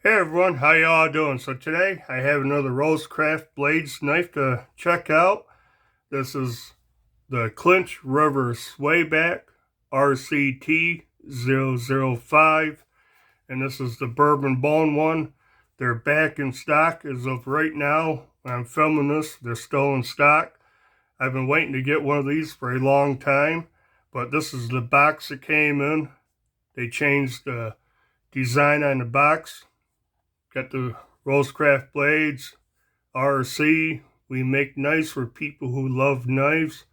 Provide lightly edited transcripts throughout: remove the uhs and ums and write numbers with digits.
Hey everyone, how y'all doing? So today I have another RoseCraft blades knife to check out. This is the Clinch River Swayback RCT 005, and this is the Bourbon Bone one. They're back in stock as of right now. When I'm filming this, they're still in stock. I've been waiting to get one of these for a long time, but this is the box that came in. They changed the design on the box. Got the RoseCraft blades, RC. We make knives for people who love knives.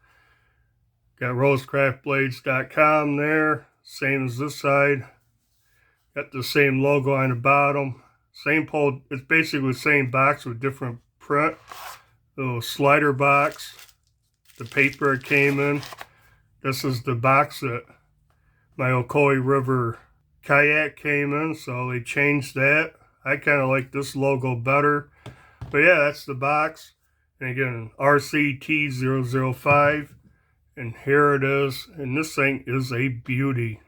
Got RoseCraftBlades.com there. Same as this side. Got the same logo on the bottom. Same pole. It's basically the same box with different print. Little slider box. The paper it came in. This is the box that my Ocoee River kayak came in, so they changed that. I kind of like this logo better. But yeah, that's the box. And again, RCT 005. And here it is. And this thing is a beauty.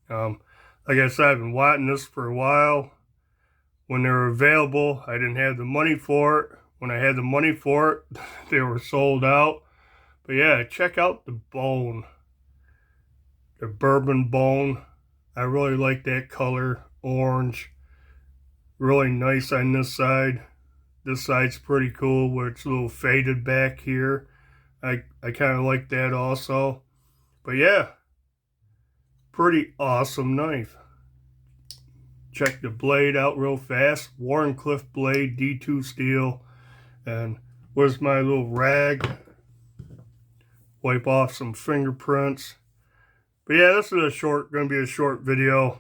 Like I said, I've been wanting this for a while. When they were available, I didn't have the money for it. When I had the money for it, they were sold out. But yeah, check out the bone. The Bourbon Bone. I really like that color, orange. Really nice on this side. This side's pretty cool where it's a little faded back here. I kind of like that also. But yeah, pretty awesome knife. Check the blade out real fast. Wharncliffe blade, D2 steel. And where's my little rag? Wipe off some fingerprints. But yeah, this is going to be a short video.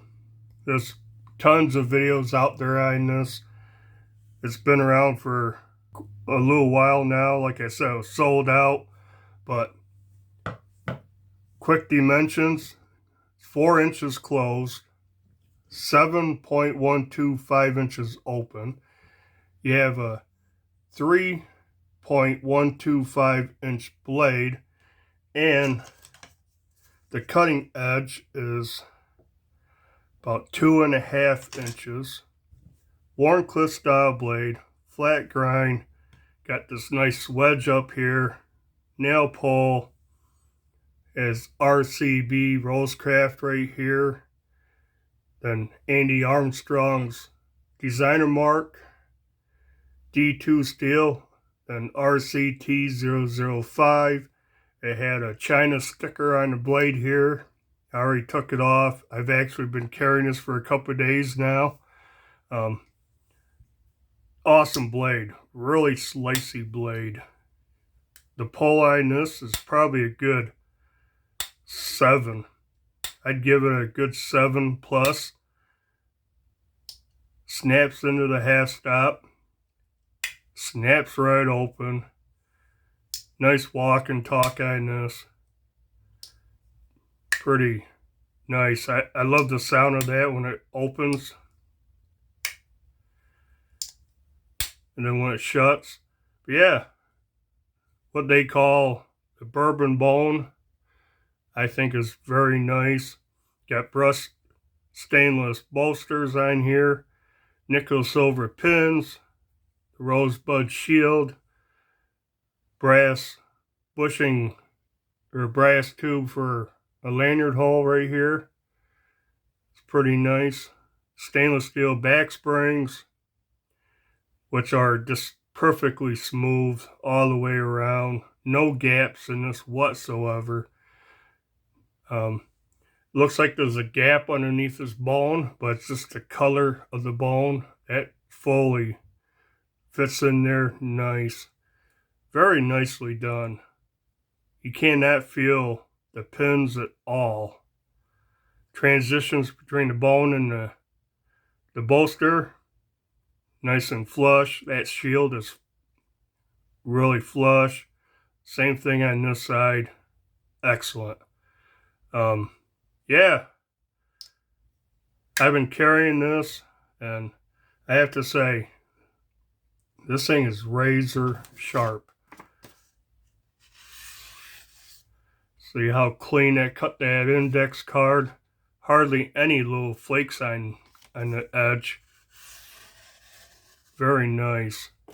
There's tons of videos out there on this. It's been around for a little while now. Like I said, it was sold out. But quick dimensions, 4 inches closed, 7.125 inches open. You have a 3.125 inch blade, and the cutting edge is about 2.5 inches. Wharncliffe style blade, flat grind. Got this nice wedge up here. Nail pull is RCB RoseCraft right here. Then Andy Armstrong's designer mark, D2 steel. Then RCT 005. It had a China sticker on the blade here. I already took it off. I've actually been carrying this for a couple of days now. Awesome blade. Really slicey blade. The pull on this is probably a good 7. I'd give it a good 7 plus. Snaps into the half stop. Snaps right open. Nice walk and talk on this. Pretty nice. I love the sound of that when it opens. And then when it shuts. But yeah, what they call the Bourbon Bone, I think is very nice. Got brushed stainless bolsters on here. Nickel silver pins. The rosebud shield. Brass bushing or brass tube for a lanyard hole right here. It's pretty nice. Stainless steel back springs, which are just perfectly smooth all the way around. No gaps in this whatsoever. Looks like there's a gap underneath this bone, but it's just the color of the bone. That fully fits in there nice. Very nicely done. You cannot feel the pins at all. Transitions between the bone and the bolster, nice and flush. That shield is really flush. Same thing on this side. Excellent. Yeah. I've been carrying this, and I have to say, this thing is razor sharp. See how clean I cut that index card? Hardly any little flakes on the edge. very nice. A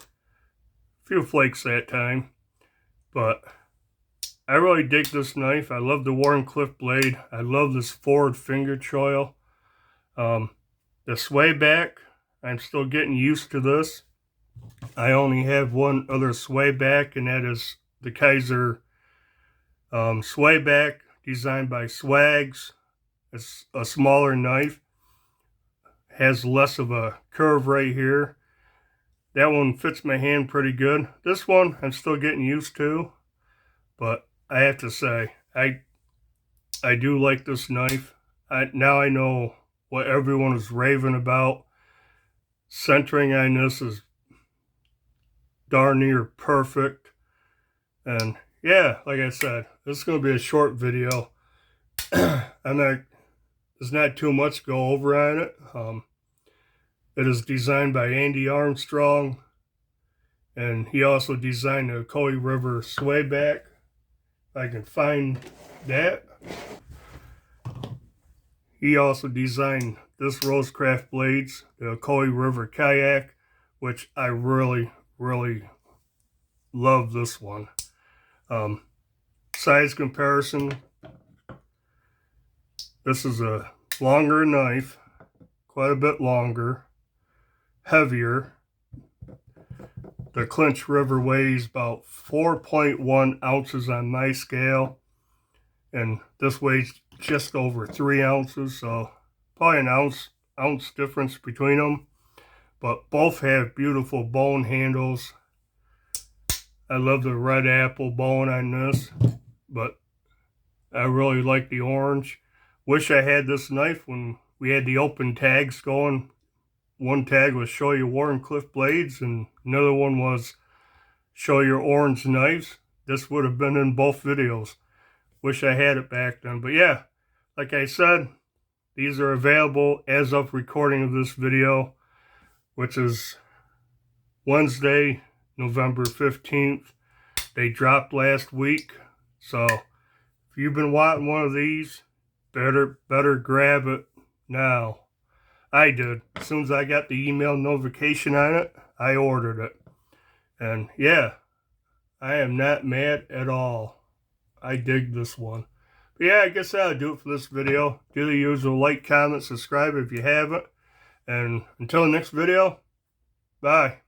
few flakes that time, but I really dig this knife. I love the Wharncliffe blade. I love this forward finger choil. The Swayback, I'm still getting used to this. I only have one other Swayback, and that is the Kaiser Swayback, designed by Swags. It's a smaller knife. Has less of a curve right here. That one fits my hand pretty good. This one I'm still getting used to, but I have to say, I do like this knife. Now I know what everyone is raving about. Centering on this is darn near perfect. And yeah, like I said, this is going to be a short video. There's not too much to go over on it. It is designed by Andy Armstrong, and he also designed the Coy River Swayback. If I can find that. He also designed this RoseCraft blades, the Coy River Kayak, which I really, really love this one. Size comparison. This is a longer knife, quite a bit longer, heavier. The Clinch River weighs about 4.1 ounces on my scale, and this weighs just over 3 ounces, so probably an ounce difference between them. But both have beautiful bone handles. I love the red apple bone on this, but I really like the orange. Wish I had this knife when we had the open tags going. One tag was show your Wharncliffe blades, and another one was show your orange knives. This would have been in both videos. Wish I had it back then. But yeah, like I said, these are available as of recording of this video, which is Wednesday, November 15th. They dropped last week. So if you've been wanting one of these, better grab it now. I did. As soon as I got the email notification on it, I ordered it. And yeah, I am not mad at all. I dig this one. But yeah, I guess that'll do it for this video. Do the usual: like, comment, subscribe if you haven't. And until the next video, bye.